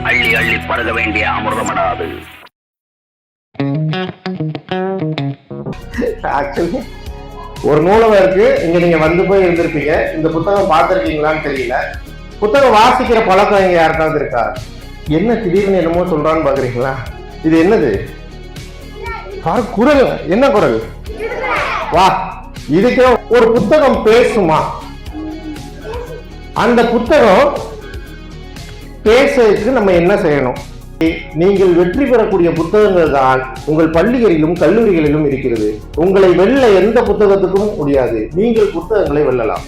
அள்ளி அள்ளி பருக வேண்டிய அமிர்தமடாது. ஆக்சுவலி ஒரு நூலகம் இருக்கு, இங்க நீங்க வந்து போய் இருந்திருப்பீங்க. இந்த புத்தகம் பார்த்திருக்கீங்களான்னு தெரியல. புத்தகம் வாசிக்கிற பழக்கம் இங்க யாருக்காவது இருக்கா? என்ன திடீர்னு என்னமோ சொல்றான்னு பாக்குறீங்களா? இது என்னது? குரல். என்ன குரல்? வா, இதுக்கு ஒரு புத்தகம் பேசுமா? அந்த புத்தகம் பேசுறதுக்கு நம்ம என்ன செய்யணும்? நீங்கள் வெற்றி பெறக்கூடிய புத்தகங்கள் தான் உங்கள் பள்ளிகளிலும் கல்லூரிகளிலும் இருக்கிறது. உங்களை வெல்ல எந்த புத்தகத்துக்கும் முடியாது. நீங்கள் புத்தகங்களை வெல்லலாம்.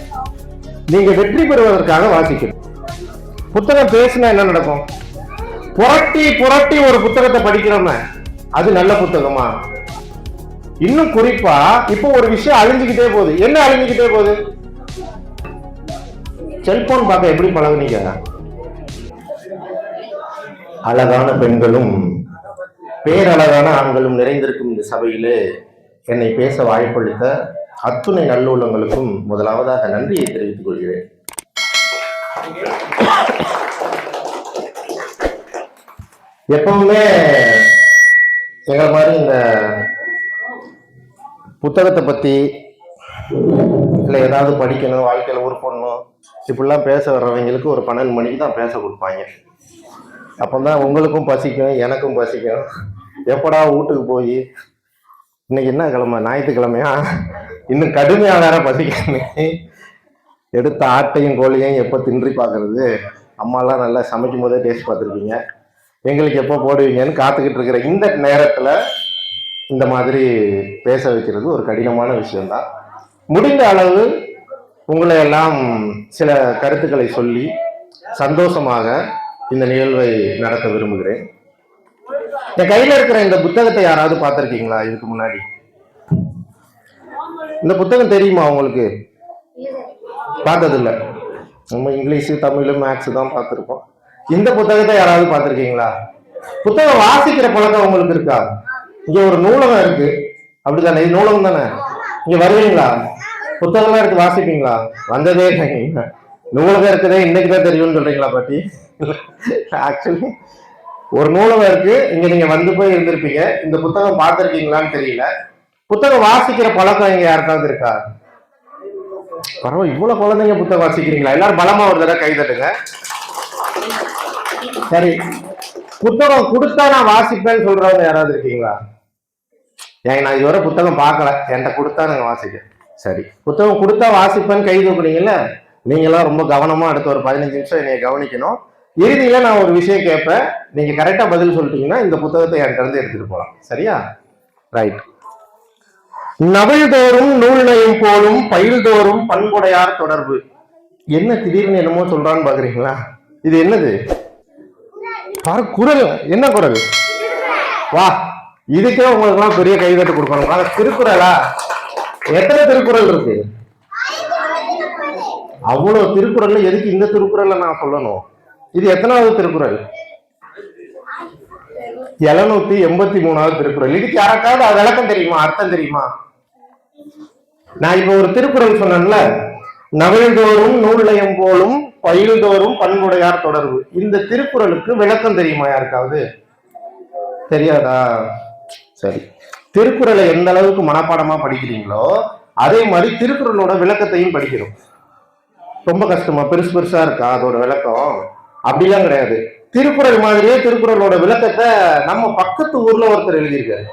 நீங்க வெற்றி பெறுவதற்காக வாசிக்கணும். புத்தகம் பேசினா என்ன நடக்கும்? புரட்டி புரட்டி ஒரு புத்தகத்தை படிக்கிறோமே, அது நல்ல புத்தகமா? இன்னும் குறிப்பா இப்போ ஒரு விஷயம் அழிஞ்சுக்கிட்டே போகுது. என்ன அழிஞ்சுக்கிட்டே போகுது? செல்போன் பார்க்க எப்படி பழகுனீங்க? அழகான பெண்களும் பேரழகான ஆண்களும் நிறைந்திருக்கும் இந்த சபையிலே என்னை பேச வாய்ப்பளித்த அத்துணை நல்லுள்ளங்களுக்கும் முதலாவதாக நன்றியை தெரிவித்துக் கொள்கிறேன். எப்பவுமே எங்களை மாதிரி இந்த புத்தகத்தை பத்தி இல்லை ஏதாவது படிக்கணும், வாழ்க்கையில் உருப்படணும், இப்படிலாம் பேச வர்றவங்களுக்கு ஒரு 12 மணிக்கு தான் பேச கொடுப்பாங்க. அப்போதான் உங்களுக்கும் பசிக்கும், எனக்கும் பசிக்கும். எப்படா வீட்டுக்கு போய் இன்னைக்கு என்ன கிழமை? ஞாயிற்றுக்கிழமையா? இன்னும் கடுமையாக வேற பசிக்கணும். எடுத்த ஆட்டையும் கோழியையும் எப்போ தின்றி பார்க்கறது? அம்மாலாம் நல்லா சமைக்கும் போதே டேஸ்ட் பார்த்துருப்பீங்க. எங்களுக்கு எப்போ போடுவீங்கன்னு காத்துக்கிட்டு இருக்கிற இந்த நேரத்தில் இந்த மாதிரி பேச வைக்கிறது ஒரு கடினமான விஷயம்தான். முடிந்த அளவு உங்களை எல்லாம் சில கருத்துக்களை சொல்லி சந்தோஷமாக இந்த நிகழ்வை நடத்த விரும்புகிறேன். என் கையில இருக்கிற இந்த புத்தகத்தை யாராவது பார்த்திருக்கீங்களா இதுக்கு முன்னாடி? இந்த புத்தகம் தெரியுமா உங்களுக்கு? பார்த்ததில்லை. நம்ம இங்கிலீஷு, தமிழ், மேக்ஸ் தான் பார்த்துருக்கோம். இந்த புத்தகத்தை யாராவது பார்த்திருக்கீங்களா? புத்தகம் வாசிக்கிற பழக்கம் உங்களுக்கு இருக்கா? இங்க ஒரு நூலகம் இருக்கு, அப்படித்தானே? இது நூலகம் தானே? இங்க வருவீங்களா? புத்தகம்லாம் எடுத்து வாசிப்பீங்களா? வந்ததே நூலகம் இருக்குதே இன்னைக்குதான் தெரியும்னு சொல்றீங்களா பாட்டி? ஆக்சுவலி ஒரு நூலகம் இருக்கு, இங்க நீங்க வந்து போய் இருந்திருப்பீங்க. இந்த புத்தகம் பார்த்திருக்கீங்களான்னு தெரியல. புத்தகம் வாசிக்கிற பழக்கம் இங்க யாருக்காவது இருக்கா? பரவாயில்ல, இவ்வளவு குழந்தைங்க புத்தகம் வாசிக்கிறீங்களா? எல்லாரும் பலமா ஒரு தடவை கை தட்டுங்க. சரி, புத்தகம் கொடுத்தா நான் வாசிப்பேன்னு சொல்றவங்க யாராவது இருக்கீங்களா? ஏங்க நான் இதுவரை புத்தகம் பார்க்கல, என்கிட்ட கொடுத்தா நாங்க வாசிக்க. சரி, புத்தகம் கொடுத்தா வாசிப்பேன்னு கை தூக்குனீங்கல்ல, நீங்களாம் ரொம்ப கவனமா அடுத்த ஒரு 15 நிமிஷம் என்னைய கவனிக்கணும். இறுதியில நான் ஒரு விஷயம் கேட்பேன், நீங்க கரெக்டா பதில் சொல்லிட்டீங்கன்னா இந்த புத்தகத்தை என்கிட்ட இருந்து எடுத்துட்டு போகலாம். சரியா? ரைட். நவிழ்தோறும் நூல் நயம் போலும் பயில்தோறும் பண்புடையார் தொடர்பு. என்ன திடீர்னு என்னமோ சொல்றான்னு பாக்குறீங்களா? இது என்னது? குரல். என்ன குரல்? வா, இதுக்கே உங்களுக்கு எல்லாம் பெரிய கைதட்டு கொடுக்கணும். திருக்குறளா? எத்தனை திருக்குறள் இருக்கு? அவ்வளவு திருக்குறள்ல எதுக்கு இந்த திருக்குறளை நான் சொல்லணும்? இது எத்தனாவது திருக்குறள்? 783வது திருக்குறள். இதுக்கு யாருக்காவது அது விளக்கம் தெரியுமா? அர்த்தம் தெரியுமா? நான் இப்ப ஒரு திருக்குறள் சொன்னேன்ல, நவிழ்தோறும் நூல்நயம் போலும் பயில்தோறும் பண்புடையார் தொடர்பு. இந்த திருக்குறளுக்கு விளக்கம் தெரியுமா யாருக்காவது? தெரியாதா? சரி, திருக்குறளை எந்த அளவுக்கு மனப்பாடமா படிக்கிறீங்களோ அதே மாதிரி திருக்குறளோட விளக்கத்தையும் படிக்கணும். ரொம்ப கஷ்டமா? பெருசு பெருசா இருக்கா அதோட விளக்கம்? அப்படிலாம் கிடையாது. திருக்குறள் மாதிரியே திருக்குறளோட விளக்கத்தை நம்ம பக்கத்து ஊர்ல ஒருத்தர் எழுதியிருக்காரு.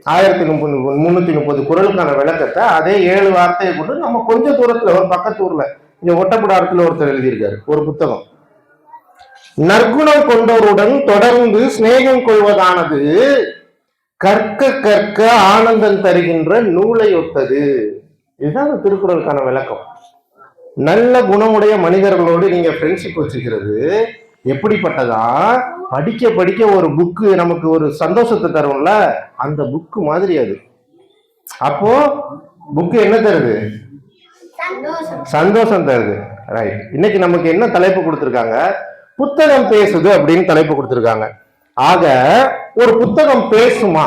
1330 குறளுக்கான விளக்கத்தை அதே 7 வார்த்தையை கொண்டு நம்ம கொஞ்ச தூரத்துல ஒரு பக்கத்து ஊர்ல இங்க ஒட்டப்படாரத்துல ஒருத்தர் எழுதியிருக்காரு ஒரு புத்தகம். நற்குணம் கொண்டவருடன் தொடர்ந்து சிநேகம் கொள்வதானது கற்க கற்க ஆனந்தம் தருகின்ற நூலை ஒத்தது. இதுதான் திருக்குறளுக்கான விளக்கம். நல்ல குணமுடைய மனிதர்களோடு நீங்க ஃப்ரெண்ட்ஷிப் வச்சுக்கிறது எப்படிப்பட்டதா? படிக்க படிக்க ஒரு புக்கு நமக்கு ஒரு சந்தோஷத்தை தரும்ல, அந்த புக்கு மாதிரி அது. அப்போ புக்கு என்ன தருது? சந்தோஷம் தருது. ரைட். இன்னைக்கு நமக்கு என்ன தலைப்பு கொடுத்திருக்காங்க? புத்தகம் பேசுது அப்படின்னு தலைப்பு கொடுத்திருக்காங்க. ஆக ஒரு புத்தகம் பேசுமா?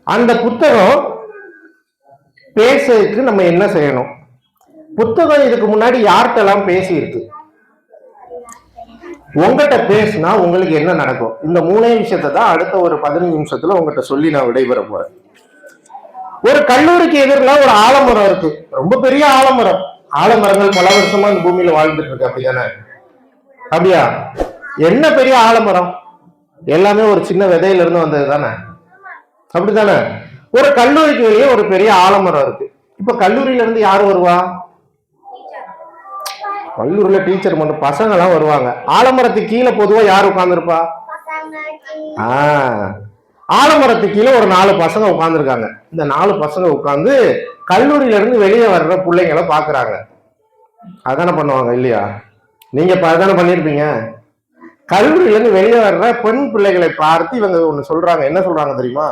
அந்த புத்தகம் பேசுறதுக்கு நம்ம என்ன செய்யணும்? புத்தகம் இதுக்கு முன்னாடி யார்கிட்ட எல்லாம் பேசி இருக்கு? உங்ககிட்ட பேசினா உங்களுக்கு என்ன நடக்கும்? இந்த மூணே விஷயத்தை தான் அடுத்த ஒரு 15 நிமிஷத்துல உங்ககிட்ட சொல்லி நான் விடைபெற போறேன். ஒரு கல்லூரிக்கு எதிரில் ஒரு ஆலமரம் இருக்கு, ரொம்ப பெரிய ஆலமரம். ஆலமரங்கள் பல வருஷமா இந்த பூமியில வாழ்ந்துட்டு இருக்கு, அப்படிதானே? அப்படியா? என்ன பெரிய ஆலமரம்? எல்லாமே ஒரு சின்ன விதையில இருந்து வந்தது தானே, அப்படித்தானே? ஒரு கல்லூரிக்கு வெளியே ஒரு பெரிய ஆலமரம் இருக்கு. இப்ப கல்லூரியில இருந்து யாரு வருவா? கல்லூரியில டீச்சர் மட்டும், பசங்க எல்லாம் வருவாங்க. ஆலமரத்துக்கு கீழே பொதுவா யார் உட்கார்ந்துருப்பா? ஆலமரத்துக்கு கீழே ஒரு 4 பசங்க உட்கார்ந்துருக்காங்க. இந்த 4 பசங்க உட்கார்ந்து கல்லூரியில இருந்து வெளியே வர்ற பிள்ளைங்களை பாக்குறாங்க. அதானே பண்ணுவாங்க இல்லையா? நீங்க அதானே பண்ணிருப்பீங்க. கல்லூரியில இருந்து வெளியே வர்ற பெண் பிள்ளைகளை பார்த்து இவங்க ஒண்ணு சொல்றாங்க. என்ன சொல்றாங்க தெரியுமா?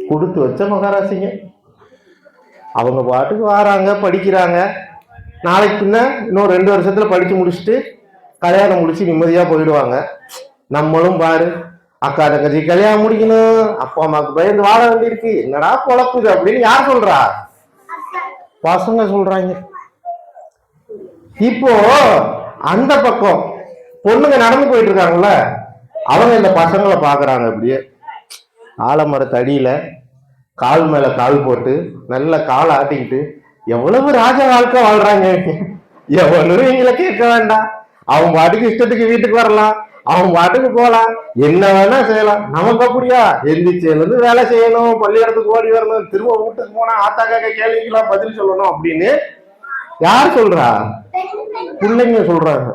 கொடுத்து வச்ச மகாராசிங்க, அவங்க பாட்டுக்கு வராங்க, படிக்கிறாங்க, நாளைக்கு பின்ன இன்னும் 2 வருஷத்துல படிச்சு முடிச்சுட்டு கல்யாணம் முடிச்சு நிம்மதியா போயிடுவாங்க. நம்மளும் பாரு, அக்கா தங்கச்சி கல்யாணம் முடிக்கணும், அப்பா அம்மாவுக்கு பயந்து வாழ வேண்டியிருக்கு, என்னடா பொழப்புது அப்படின்னு யார் சொல்றா? பசங்க சொல்றாங்க. இப்போ அந்த பக்கம் பொண்ணுங்க நடந்து போயிட்டு இருக்காங்கல்ல, அவங்க இந்த பசங்களை பாக்குறாங்க. அப்படியே ஆலமரத்து அடியில கால் மேல கால் போட்டு நல்ல கால் ஆட்டிக்கிட்டு எவ்வளவு ராஜ வாழ்க்கை வாழ்றாங்க. எவ்வளவு எங்களை கேட்க வேண்டாம், அவன் பாட்டுக்கு இஷ்டத்துக்கு வீட்டுக்கு வரலாம், அவன் பாட்டுக்கு போலாம், என்ன வேணா செய்யலாம். நமக்கு அப்படியா? எந்திரிச்சதுல இருந்து வேலை செய்யணும், பள்ளியிடத்துக்கு ஓடி வரணும், திரும்ப வீட்டுக்கு போனா ஆத்தா காக்க கேள்விக்கெல்லாம் பதில் சொல்லணும் அப்படின்னு யார் சொல்றா? பிள்ளைங்க சொல்றாங்க.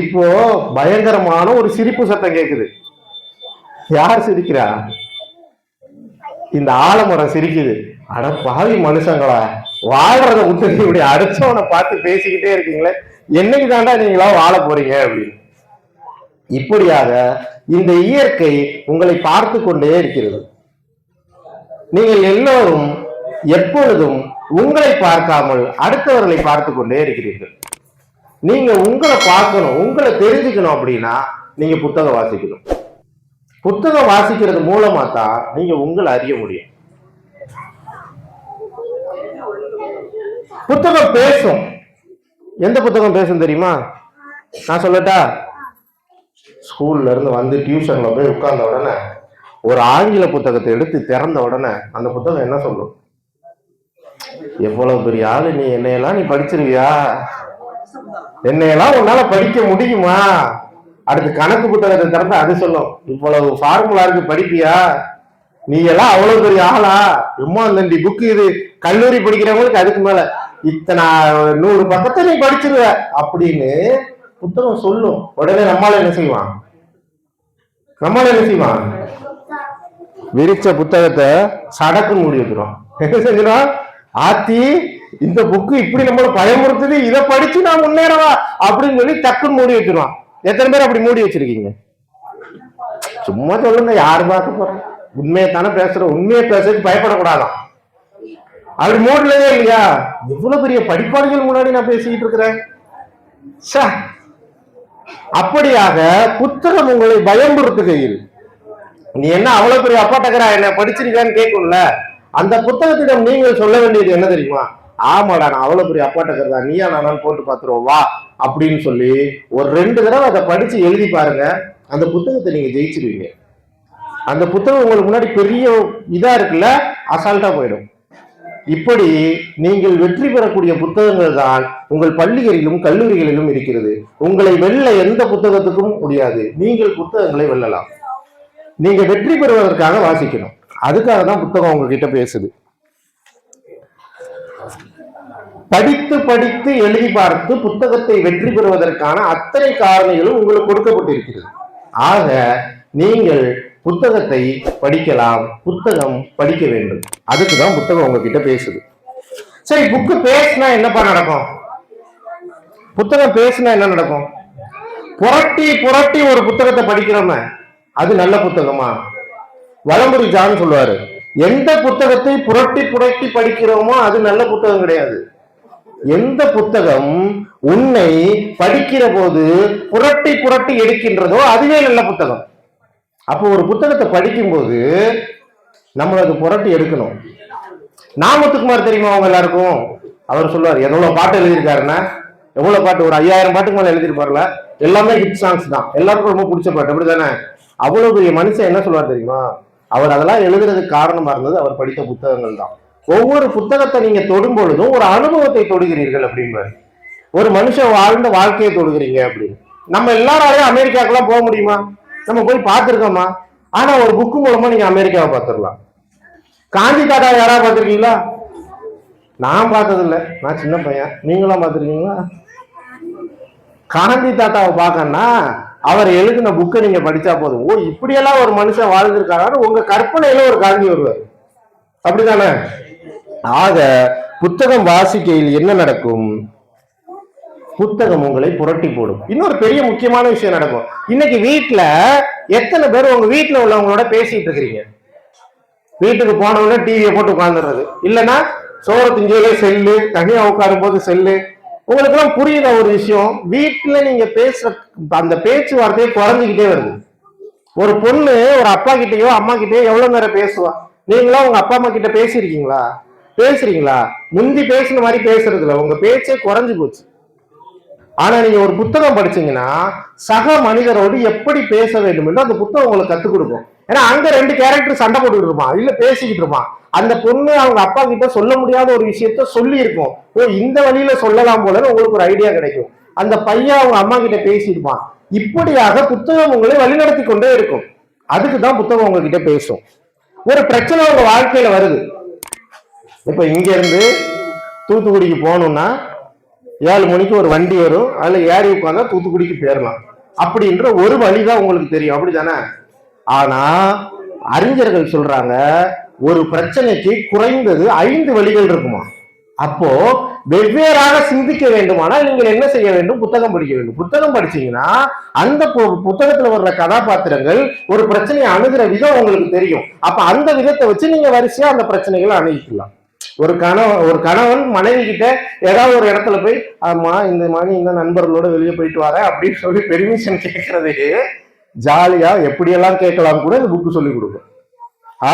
இப்போ பயங்கரமான ஒரு சிரிப்பு சத்தம் கேக்குது. யார் சிரிக்கிறா? இந்த ஆலமரம் சிரிக்குது. அட பாவி மனுஷங்களா, வாழ்றத விட்டு இப்படி அடிச்சவனை பார்த்து பேசிக்கிட்டே இருக்கீங்களே, என்னைக்கு தாண்டா நீங்களா வாழ போறீங்க அப்படின்னு. இப்படியாக இந்த இயற்கை உங்களை பார்த்து கொண்டே இருக்கிறது. நீங்கள் எல்லோரும் எப்பொழுதும் உங்களை பார்க்காமல் அடுத்தவர்களை பார்த்து கொண்டே இருக்கிறீர்கள். நீங்க உங்களை பார்க்கணும், உங்களை தெரிஞ்சுக்கணும் அப்படின்னா நீங்க புத்தகம் வாசிக்கணும். புத்தகம் வாசிக்கிறது மூலமா தான் நீங்க உங்களை அறிய முடியும். புத்தகம் பேசும். எந்த புத்தகம் பேசும் தெரியுமா? நான் சொல்லட்டா? ஸ்கூல்ல இருந்து வந்து டியூஷன்ல போய் உட்கார்ந்த உடனே ஒரு ஆங்கில புத்தகத்தை எடுத்து திறந்த உடனே அந்த புத்தகம் என்ன சொல்லும்? எவ்வளவு பெரிய ஆளு நீ, என்னையெல்லாம் நீ படிச்சிருவியா? என்னையெல்லாம் உன்னால படிக்க முடியுமா? அடுத்து கணக்கு புத்தகத்தை திறந்து அது சொல்லும், இவ்வளவு ஃபார்முலா இருக்கு, படிப்பியா? நீ எல்லாம் அவ்வளவு பெரிய ஆளா? எம்மா நண்டி புக்கு இது, கல்லூரி படிக்கிறவங்களுக்கு அதுக்கு மேல இத்தனை 100 பக்கத்தை நீ படிச்சிருவ அப்படின்னு புத்தகம் சொல்லும். உடனே நம்மளால என்ன செய்வான்? விரிச்ச புத்தகத்தை சடக்கு மூடி வச்சிரும். என்ன செஞ்சிடும்? ஆத்தி, இந்த புக்கு இப்படி நம்மள பயமுறுத்துது, இதை படிச்சு நான் முன்னேறவா அப்படின்னு சொல்லி டக்குன்னு மூடி வச்சிருவான். எத்தனை பேர் அப்படி மூடி வச்சிருக்கீங்க? சும்மா சொல்லுங்க, யாரு பார்க்க போறோம்? உண்மையை தானே பேசுறோம், உண்மையை பேசுறதுக்கு பயப்படக்கூடாதான். அப்படி மூடலையே இல்லையா? எவ்வளவு பெரிய படிப்பாளிகள் முன்னாடி நான் பேசிக்கிட்டு இருக்கிறேன். அப்படியாக புத்தகம் உங்களை பயமுறுத்துகையில் நீ என்ன அவ்வளவு பெரிய அப்பாட்டக்கரா, என்ன படிச்சிருக்கான்னு கேட்கும்ல, அந்த புத்தகத்திடம் நீங்கள் சொல்ல வேண்டியது என்ன தெரியுமா? ஆமாடா, நான் அவ்வளவு பெரிய அப்பாட்டக்கர் தான், நீயா நானும் போட்டு பார்த்துருவோம் வா அப்படின்னு சொல்லி ஒரு 2 தடவை அதை படிச்சு எழுதி பாருங்க. அந்த புத்தகத்தை நீங்க ஜெயிச்சிருவீங்க. அந்த புத்தகம் உங்களுக்கு முன்னாடி பெரிய இதா இருக்குல்ல, அசால்ட்டா போயிடும். இப்படி நீங்கள் வெற்றி பெறக்கூடிய புத்தகங்கள் தான் உங்கள் பள்ளிகளிலும் கல்லூரிகளிலும் இருக்கிறது. உங்களை வெல்ல எந்த புத்தகத்துக்கும் முடியாது. நீங்கள் புத்தகங்களை வெல்லலாம். நீங்க வெற்றி பெறுவதற்காக வாசிக்கணும். அதுக்காக தான் புத்தகம் உங்ககிட்ட பேசுது. படித்து படித்து எழுதி பார்த்து புத்தகத்தை வெற்றி பெறுவதற்கான அத்தனை காரணிகளும் உங்களுக்கு கொடுக்கப்பட்டிருக்கிறது. ஆக நீங்கள் புத்தகத்தை படிக்கலாம், புத்தகம் படிக்க வேண்டும். அதுக்குதான் புத்தகம் உங்ககிட்ட பேசுது. சரி, புக்கு பேசினா என்னப்பா நடக்கும்? புத்தகம் பேசினா என்ன நடக்கும்? புரட்டி புரட்டி ஒரு புத்தகத்தை படிக்கிறோமே, அது நல்ல புத்தகமா? வலம்புரி ஜான் சொல்லுவாரு, எந்த புத்தகத்தை புரட்டி புரட்டி படிக்கிறோமோ அது நல்ல புத்தகம் கிடையாது. எந்த புத்தகம் உன்னை படிக்கிற போது புரட்டி புரட்டி எடுக்கின்றதோ அதுவே நல்ல புத்தகம். அப்போ ஒரு புத்தகத்தை படிக்கும்போது நம்ம அதை புரட்டி எடுக்கணும். நாமத்துக்குமார் தெரியுமா அவங்க எல்லாருக்கும்? அவர் சொல்லுவார், எவ்வளவு பாட்டு எழுதியிருக்காருன்னா எவ்வளவு பாட்டு, ஒரு 5000 பாட்டுக்கு மேல எழுதிருப்பாருல, எல்லாமே ஹிட் சாங்ஸ் தான், எல்லாருக்கும் ரொம்ப பிடிச்ச பாட்டு, அப்படிதானே? அவ்வளவு பெரிய மனுஷன் என்ன சொல்லுவார் தெரியுமா? அவர் அதெல்லாம் எழுதுறதுக்கு காரணமா இருந்தது அவர் படித்த புத்தகங்கள் தான். ஒவ்வொரு புத்தகத்தை நீங்க தொடும் பொழுதும் ஒரு அனுபவத்தை தொடுகிறீர்கள் அப்படின்பாரு. ஒரு மனுஷன் வாழ்ந்த வாழ்க்கையை தொடுகிறீங்க அப்படின்னு. நம்ம எல்லாராலையும் அமெரிக்காக்கெல்லாம் போக முடியுமா? நம்ம போய் பார்த்துருக்கோமா? ஆனா ஒரு புக்கு மூலமா நீங்க அமெரிக்காவை பார்த்துடலாம். காந்தி தாத்தா யாராவது பார்த்துருக்கீங்களா? நான் பார்த்தது இல்லை, நான் சின்ன பையன். நீங்களாம் பார்த்துருக்கீங்களா? காந்தி தாத்தாவை பார்க்கணும்னா அவர் எழுதின புக்கை நீங்க படிச்சா போதும், ஓ இப்படியெல்லாம் ஒரு மனுஷன் வாழ்ந்திருக்காரு, உங்க கற்பனையில ஒரு காந்தி வருவார், அப்படித்தானே? ஆக புத்தகம் வாசிக்கையில் என்ன நடக்கும்? புத்தகம் உங்களை புரட்டி போடும். இன்னொரு பெரிய முக்கியமான விஷயம் நடக்கும். இன்னைக்கு வீட்டுல எத்தனை பேர் உங்க வீட்டுல உள்ளவங்களோட பேசிட்டு இருக்கிறீங்க? வீட்டுக்கு போனவங்க டிவியை போட்டு உட்கார்ந்துடுறது, இல்லைன்னா சோறு திஞ்சையிலே செல்லு, தனியா உட்காரும் போது செல்லு. உங்களுக்கு எல்லாம் புரியுத ஒரு விஷயம், வீட்டுல நீங்க பேசுற அந்த பேச்சுவார்த்தையை குறைஞ்சிக்கிட்டே வருது. ஒரு பொண்ணு ஒரு அப்பா கிட்டயோ அம்மா கிட்டயோ எவ்வளவு நேரம் பேசுவா? நீங்களா உங்க அப்பா அம்மா கிட்ட பேசிருக்கீங்களா? பேசுறீங்களா? முந்தி பேசுன மாதிரி பேசுறது இல்ல, உங்க பேச்சே குறைஞ்சு போச்சு. ஆனா நீங்க ஒரு புத்தகம் படிச்சீங்கன்னா சக மனிதரோடு எப்படி பேச வேண்டும் என்று அந்த புத்தகம் உங்களுக்கு கத்துக் கொடுக்கும். ஏன்னா அங்க 2 கேரக்டர் சண்டை போட்டுக்கிட்டு இருப்பான், இல்ல பேசிக்கிட்டு இருப்பான். அந்த பொண்ணு அவங்க அப்பா கிட்ட சொல்ல முடியாத ஒரு விஷயத்த சொல்லி இருக்கும், ஓ இந்த வழியில சொல்லலாம் போல உங்களுக்கு ஒரு ஐடியா கிடைக்கும். அந்த பையன் அவங்க அம்மா கிட்ட பேசியிருப்பான். இப்படியாக புத்தகம் உங்களை வழிநடத்தி கொண்டே இருக்கும். அதுக்குதான் புத்தகம் உங்ககிட்ட பேசும். ஒரு பிரச்சனை உங்க வாழ்க்கையில வருது, இப்ப இங்க இருந்து தூத்துக்குடிக்கு போகணும்னா 7 மணிக்கு ஒரு வண்டி வரும், அதுல ஏறி உட்காந்தா தூத்துக்குடிக்கு போயிடலாம் அப்படின்ற ஒரு வழிதான் உங்களுக்கு தெரியும், அப்படித்தானே? ஆனா அறிஞர்கள் சொல்றாங்க ஒரு பிரச்சனைக்கு குறைந்தது 5 வழிகள் இருக்குமா. அப்போ வெவ்வேறாக சிந்திக்க வேண்டுமானால் நீங்கள் என்ன செய்ய வேண்டும்? புத்தகம் படிக்க வேண்டும். புத்தகம் படிச்சீங்கன்னா அந்த புத்தகத்துல வர்ற கதாபாத்திரங்கள் ஒரு பிரச்சனையை அணுகிற விதம் உங்களுக்கு தெரியும். அப்ப அந்த விதத்தை வச்சு நீங்க வரிசையா அந்த பிரச்சனைகளை அணுகிக்கலாம். ஒரு கணவன் மனைவி கிட்ட ஏதாவது ஒரு இடத்துல போய், ஆமா இந்த மாதிரி இந்த நண்பர்களோட வெளியே போயிட்டு வர அப்படின்னு சொல்லி பெர்மிஷன் கேட்கறது ஜாலியா எப்படியெல்லாம் கேட்கலாம் கூட இந்த புக்கு சொல்லி கொடுக்கும்.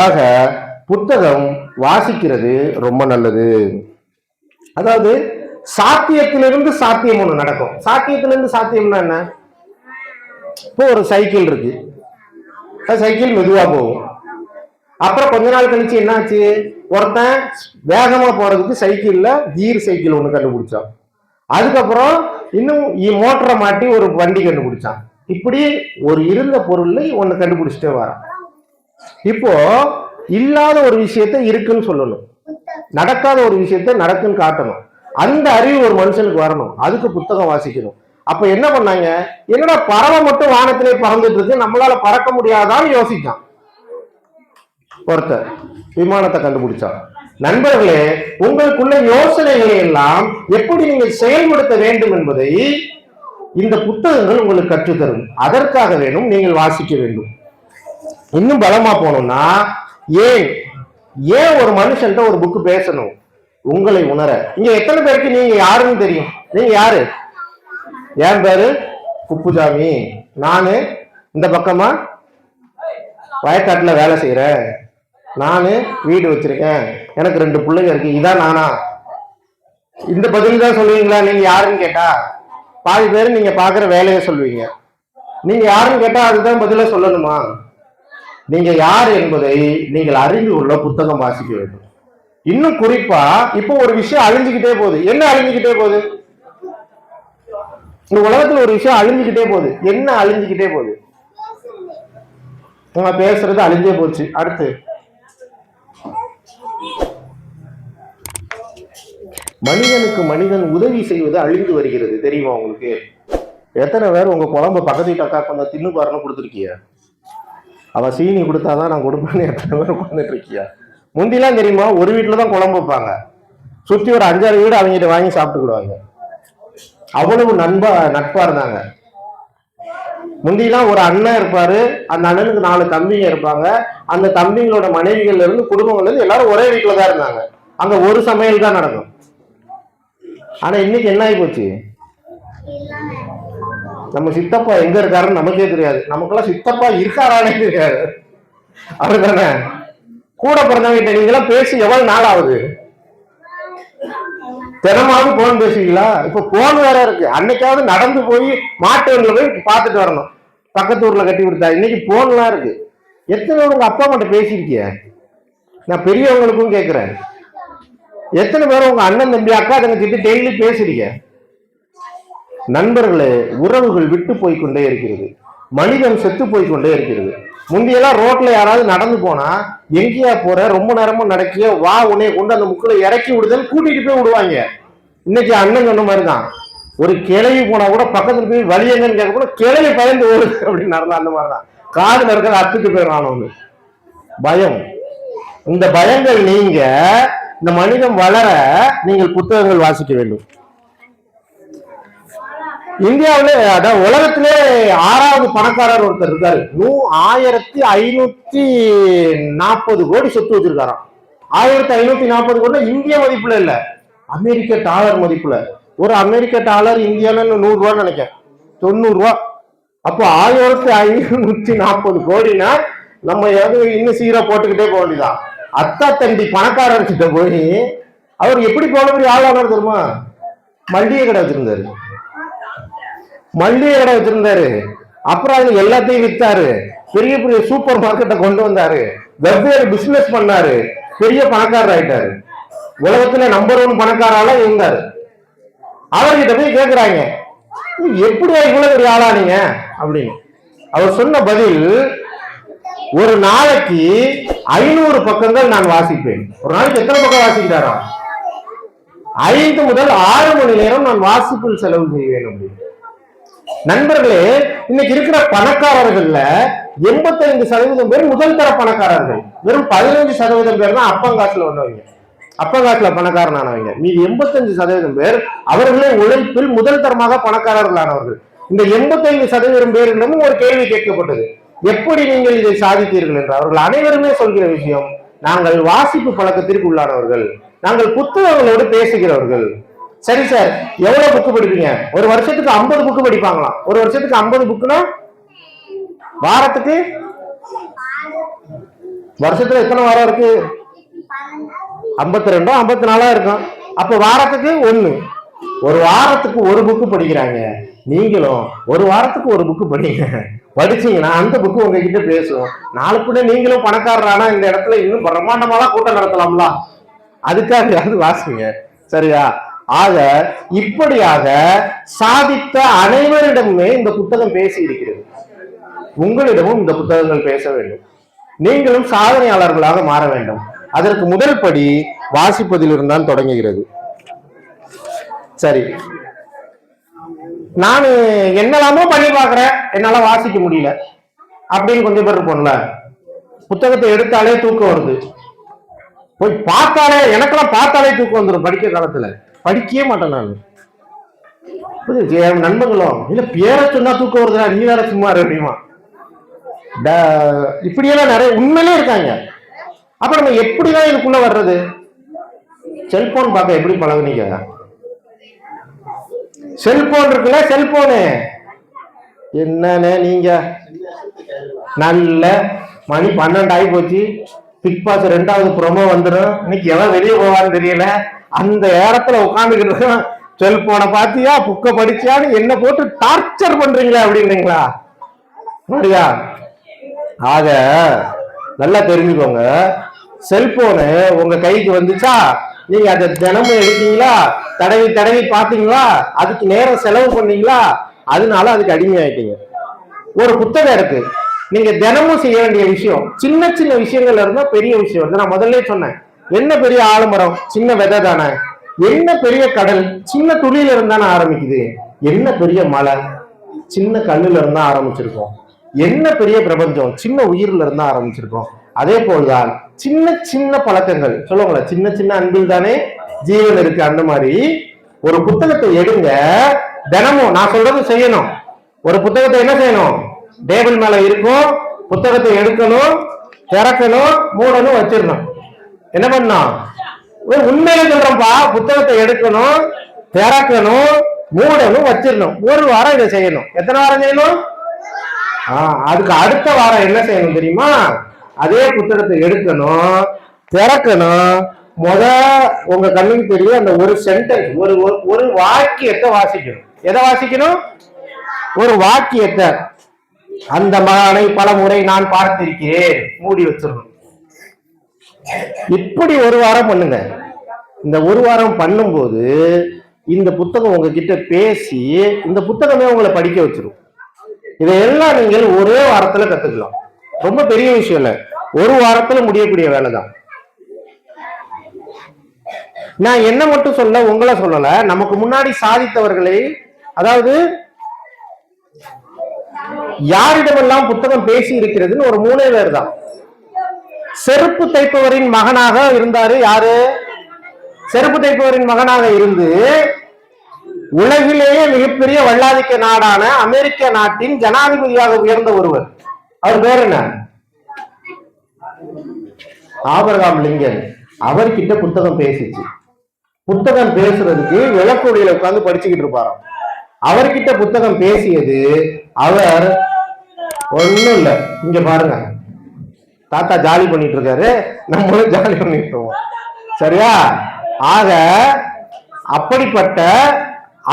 ஆக புத்தகம் வாசிக்கிறது ரொம்ப நல்லது. அதாவது சாத்தியத்திலிருந்து சாத்தியம் ஒண்ணு நடக்கும். சாத்தியத்திலிருந்து சாத்தியம்னா என்ன? இப்போ ஒரு சைக்கிள் இருக்கு, சைக்கிள் மெதுவா போகும். அப்புறம் கொஞ்ச நாள் கழிச்சு என்னாச்சு, ஒருத்தன் வேகமா போறதுக்கு சைக்கிள்ல கீர் சைக்கிள் ஒண்ணு கண்டுபிடிச்சான். அதுக்கப்புறம் இன்னும் மோட்டரை மாட்டி ஒரு வண்டி கண்டுபிடிச்சான். இப்படி ஒரு இருந்த பொருள்ல ஒண்ணு கண்டுபிடிச்சிட்டே வரான். இப்போ இல்லாத ஒரு விஷயத்த இருக்குன்னு சொல்லணும், நடக்காத ஒரு விஷயத்த நடக்குன்னு காட்டணும். அந்த அறிவு ஒரு மனுஷனுக்கு வரணும், அதுக்கு புத்தகம் வாசிக்கணும். அப்ப என்ன பண்ணாங்க, என்னடா பறவை மட்டும் வானத்திலே பறந்துட்டு இருக்கு, நம்மளால பறக்க முடியாதான்னு யோசிச்சான். ஒருத்தர் விமானத்தை கண்டுபிடிச்சான். நண்பர்களே, உங்களுக்குள்ள யோசனைகளை எல்லாம் எப்படி நீங்கள் செயல்படுத்த வேண்டும் என்பதை இந்த புத்தகங்கள் உங்களுக்கு கற்றுத்தரும். அதற்காக வேணும் நீங்கள் வாசிக்க வேண்டும். இன்னும் பலமா போனோம்னா, ஏன் ஒரு மனுஷன்ட்ட ஒரு புக்கு பேசணும்? உங்களை உணர. இங்க எத்தனை பேருக்கு நீங்க யாருன்னு தெரியும்? நீங்க யாரு? என் பேரு குப்புசாமி, நானு இந்த பக்கமா வயக்காட்டுல வேலை செய்யறேன், நானு வீடு வச்சிருக்கேன், எனக்கு 2 பிள்ளைங்க இருக்கு, இதான் நானா? இந்த பதில் தான் சொல்லுவீங்களா? நீங்க யாருன்னு கேட்டா பாதி பேர் நீங்க பாக்குற வேலையை சொல்லுவீங்க. நீங்க யாருன்னு கேட்டா அதுதான் பதில சொல்லணுமா? நீங்க யார் என்பதை நீங்கள் அறிந்து கொள்ள புத்தகம் வாசிக்க வேண்டும். இன்னும் குறிப்பா இப்போ ஒரு விஷயம் அழிஞ்சுக்கிட்டே போகுது. என்ன அழிஞ்சுக்கிட்டே போகுது? இந்த உலகத்துல ஒரு விஷயம் அழிஞ்சுக்கிட்டே போகுது. என்ன அழிஞ்சுக்கிட்டே போகுது? உங்க பேசுறது அழிஞ்சே போச்சு. அடுத்து மனிதனுக்கு மனிதன் உதவி செய்வது அழிந்து வருகிறது. தெரியுமா உங்களுக்கு? எத்தனை பேர் உங்க குழம்பு பக்கத்து வீட்டு அக்கா கொஞ்சம் தின்னு பாருன்னு கொடுத்துருக்கிய? அவ சீனி கொடுத்தாதான் நான் கொடுப்பேன்னு எத்தனை பேர் உட்காந்துட்டு இருக்கியா? முந்திலாம் தெரியுமா, ஒரு வீட்டுல தான் குழம்பு வைப்பாங்க, சுத்தி ஒரு 5-6 வீடு அவங்ககிட்ட வாங்கி சாப்பிட்டுக்கிடுவாங்க. அவ்வளவு நட்பா இருந்தாங்க. முந்திலாம் ஒரு அண்ணன் இருப்பாரு, அந்த அண்ணனுக்கு 4 தம்பிங்க இருப்பாங்க. அந்த தம்பிங்களோட மனைவிகள்ல இருந்து குடும்பங்கள்ல இருந்து எல்லாரும் ஒரே வீட்டுல தான் இருந்தாங்க. அங்க ஒரு சமையல் தான் நடக்கும். ஆனா இன்னைக்கு என்ன ஆகி போச்சு, நம்ம சித்தப்பா எங்க இருக்காருன்னு நமக்கே தெரியாது. நமக்கெல்லாம் சித்தப்பா இருக்காரானே தெரியாது. அப்படிதானே? கூட பிறந்தவங்க நீங்க எல்லாம் பேசி எவ்வளவு நாள் ஆகுது? தினமாவது போன் பேசுவீங்களா? இப்ப போன் வேற இருக்கு. அன்னைக்காவது நடந்து போய் மாட்டு வண்டியில போய் பார்த்துட்டு வரணும், பக்கத்து ஊர்ல கட்டி கொடுத்தா. இன்னைக்கு போன்லாம் இருக்கு. எத்தனை உங்க அப்பா மட்டும் பேசியிருக்கிய? நான் பெரியவங்களுக்கும் கேட்கிறேன். எத்தனை பேர் உங்க அண்ணன் தம்பி அக்கா தங்கச்சிட்டு டெய்லி பேசுறீங்க? நண்பர்களே, உறவுகள் விட்டு போய்கொண்டே இருக்கிறது. மனிதன் செத்து போய்கொண்டே இருக்கிறது. முந்தியெல்லாம் ரோட்ல யாராவது நடந்து போனா, எங்கேயா போற, ரொம்ப நேரமா நடக்கிய, வா உன்னைய கொண்டு அந்த முக்குல இறக்கி விடுதல் கூட்டிட்டு போய் விடுவாங்க. இன்னைக்கு அண்ணன் சொன்ன மாதிரிதான், ஒரு கிளவி போனா கூட பக்கத்துல போய் வழி எங்கன்னு கேட்க கூட கிளவி பயந்து ஓடுது அப்படின்னு நடந்தா. அந்த மாதிரிதான் காதுல இருக்கிற அத்துட்டு போயிடறானு பயம். இந்த பயங்கள் நீங்க இந்த மனிதன் வளர நீங்கள் புத்தகங்கள் வாசிக்க வேண்டும். இந்தியாவிலே, அதாவது உலகத்திலே 6வது பணக்காரர் ஒருத்தர் இருக்காரு. 1540 கோடி சொத்து வச்சிருக்காராம். 1540 கோடி இந்திய மதிப்புல இல்ல, அமெரிக்க டாலர் மதிப்புல. ஒரு அமெரிக்க டாலர் இந்தியால 100 ரூபான்னு நினைக்கிறேன், 90 ரூபா. அப்போ 1540 கோடினா நம்ம இன்னும் சீரா போட்டுக்கிட்டே போக வேண்டியதான். அத்தா தண்டி பணக்காரர் கிட்ட போய் அவர் எப்படி போன பெரிய ஆளானார் தெரியுமா? மல்லிகை கடை வச்சிருந்தாரு. அப்புறம் அது எல்லாத்தையும் வித்தாரு. பெரிய பெரிய சூப்பர் மார்க்கெட்டை கொண்டு வந்தாரு. வெவ்வேறு பிசினஸ் பண்ணாரு. பெரிய பணக்காரர் ஆயிட்டாரு. உலகத்துல நம்பர் 1 பணக்காரால இருந்தாரு. அவர்கிட்ட போய் கேக்குறாங்க, எப்படியா இவ்வளவு பெரிய ஆளானீங்க அப்படின்னு. அவர் சொன்ன பதில், ஒரு நாளைக்கு 500 பக்கங்கள் நான் வாசிப்பேன். ஒரு நாளைக்கு எத்தனை பக்கம் வாசிக்கிறாரா? 5 முதல் 6 மணி நேரம் நான் வாசிப்பில் செலவு செய்வேன் அப்படின்னு. நண்பர்களே, இன்னைக்கு இருக்கிற பணக்காரர்கள்ல 85% பேர் முதல் தர பணக்காரர்கள். வெறும் 15% பேர் தான் அப்பங்காசுல வந்தவங்க, அப்பங்காசுல பணக்காரனானவங்க. மீது 85% பேர் அவர்களே உழைப்பில் முதல் தரமாக பணக்காரர்களானவர்கள். இந்த 85% பேரிடமும் ஒரு கேள்வி கேட்கப்பட்டது, எப்படி நீங்கள் இதை சாதித்தீர்கள் என்று. அவர்கள் அனைவருமே சொல்கிற விஷயம், நாங்கள் வாசிப்பு பழக்கத்திற்கு உள்ளானவர்கள், நாங்கள் புத்தகங்களோடு பேசுகிறவர்கள். சரி சார், எவ்வளவு புக்கு படிப்பீங்க? ஒரு வருஷத்துக்கு 50 புக்கு படிப்பாங்களாம். ஒரு வருஷத்துக்கு 50 புக்குனா வாரத்துக்கு, வருஷத்துல எத்தனை வாரம் இருக்கு? 52 54 இருக்கும். அப்ப வாரத்துக்கு 1. ஒரு வாரத்துக்கு 1 புக்கு படிக்கிறாங்க. நீங்களும் ஒரு வாரத்துக்கு 1 புக்கு படிங்க. படிச்சீங்கன்னா அந்த புக்கு உங்ககிட்ட பேசும். நாளுக்குள்ள நீங்களும் பணக்காரரானா இந்த இடத்துல இன்னும் பிரம்மாண்டமாலாம் கூட்டம் நடத்தலாம்ல. அதுக்காக வாசிங்க, சரியா? ஆக இப்படியாக சாதித்த அனைவரிடமுமே இந்த புத்தகம் பேசி இருக்கிறது. உங்களிடமும் இந்த புத்தகங்கள் பேச வேண்டும். நீங்களும் சாதனையாளர்களாக மாற வேண்டும். அதற்கு முதல் படி வாசிப்பதில் இருந்தால் தொடங்குகிறது. சரி, நான் என்னெல்லாமோ பண்ணி பாக்குறேன், என்னால வாசிக்க முடியல அப்படின்னு கொஞ்சம் பேர் இருப்போம்ல. புத்தகத்தை எடுத்தாலே தூக்கம் வருது, போய் பார்த்தாலே, எனக்கெல்லாம் பார்த்தாலே தூக்கம் வந்துடும். படிக்கிற காலத்துல படிக்கவே மாட்டேன் நான். நண்பர்களும் இல்ல, பேரை சொன்னா தூக்கம் வருதுடா, நீ வேற சும்மா அப்படிமா. இப்படியெல்லாம் நிறைய உண்மையிலே இருக்காங்க. அப்ப நம்ம எப்படிதான் இதுக்குள்ள வர்றது? செல்போன் பார்க்க எப்படி பழகுனீங்க? செல்போன் இருக்குல்ல, செல்போனு என்னன்னு நீங்க, நல்ல மணி 12 ஆகி போச்சு, பிக் பாஸ் 2வது ப்ரோமோ வந்துடும், இன்னைக்கு எவன் வெளியே போவான்னு தெரியல, அந்த இடத்துல உட்காந்துக்கிட்டு செல்போனை பாத்தியா, புக்க படிச்சியான்னு என்ன போட்டு டார்ச்சர் பண்றீங்களா அப்படின்றீங்களா? சரியா? ஆக நல்லா தெரிஞ்சுக்கோங்க, செல்போனு உங்க கைக்கு வந்துச்சா, நீங்க அதை தினமும் எடுத்தீங்களா, தடவி தடவி பாத்தீங்களா, அதுக்கு நேரம் செலவு பண்ணீங்களா, அதனால அதுக்கு அடிமையாயிட்டீங்க. ஒரு புத்தகம் இருக்கு, நீங்க தினமும் செய்ய வேண்டிய விஷயம் சின்ன சின்ன விஷயங்கள்ல இருந்தா பெரிய விஷயம். நான் முதல்ல சொன்னேன், என்ன பெரிய ஆலமரம், சின்ன விதை தானே. என்ன பெரிய கடல், சின்ன துளியில இருந்தானே ஆரம்பிக்குது. என்ன பெரிய மலை, சின்ன கல்லுல இருந்தா ஆரம்பிச்சிருக்கோம். என்ன பெரிய பிரபஞ்சம், சின்ன உயிர்ல இருந்தா ஆரம்பிச்சிருக்கோம். அதே போல்தான் சின்ன சின்ன பழக்கங்கள் சொல்லுவாங்களே, சின்ன சின்ன அன்பில் தானே ஜீவன் இருக்கு. அந்த மாதிரி ஒரு புத்தகத்தை எடுங்க, தினமும் நான் சொல்றது செய்யணும். ஒரு புத்தகத்தை என்ன செய்யணும்? டேபிள் மேல இருக்கும், புத்தகத்தை எடுக்கணும், திறக்கணும், மூடணும், வச்சிடணும். என்ன பண்ணணும்? உண்மையில சொல்றோம்ப்பா, புத்தகத்தை எடுக்கணும், திறக்கணும், மூடணும், வச்சிடணும். ஒரு வாரம் இதை செய்யணும். எத்தனை வாரம் செய்யணும்? அதுக்கு அடுத்த வாரம் என்ன செய்யணும் தெரியுமா? அதே புத்தகத்தை எடுக்கணும், திறக்கணும், உங்க கண்ணுக்கு தெரியும் அந்த ஒரு சென்டென்ஸ், ஒரு வாக்கியத்தை வாசிக்கணும். எதை வாசிக்கணும்? ஒரு வாக்கியத்தை. அந்த மகானை பல முறை நான் பார்த்திருக்கிறேன், மூடி வச்சிடணும். இப்படி ஒரு வாரம் பண்ணுங்க. இந்த ஒரு வாரம் பண்ணும்போது இந்த புத்தகம் உங்ககிட்ட பேசி இந்த புத்தகமே உங்களை படிக்க வச்சிடும். இதையெல்லாம் நீங்கள் ஒரே வாரத்துல கத்துக்கலாம். ரொம்ப பெரிய விஷயம் இல்ல, ஒரு வாரத்துல முடியக்கூடிய வேலை தான். நான் என்ன மட்டும் சொல்ல, உங்களை சொல்லல, நமக்கு முன்னாடி சாதித்தவர்களை, அதாவது யாரிடமெல்லாம் புத்தகம் பேசி இருக்கிறதுன்னு ஒரு 3 பேர் தான். செருப்பு தைப்பவரின் மகனாக இருந்தாரு. யாரு? செருப்பு தைப்பவரின் மகனாக இருந்து உலகிலேயே மிகப்பெரிய வல்லாதிக்க நாடான அமெரிக்க நாட்டின் ஜனாதிபதியாக உயர்ந்த ஒருவர். அவர் பேர் என்ன? Abraham Lincoln. அவர்கிட்ட புத்தகம் பேசிச்சு. புத்தகம் பேசுறதுக்கு விளக்குடியில உட்கார்ந்து படிச்சுக்கிட்டு இருப்பாராம். அவர்கிட்ட புத்தகம் பேசியது. அவர் ஒண்ணும் இல்ல, இங்க பாருங்க, தாத்தா ஜாலி பண்ணிட்டு இருக்காரு, நம்மளும் ஜாலி பண்ணிட்டு இருக்கோம். சரியா? ஆக அப்படிப்பட்ட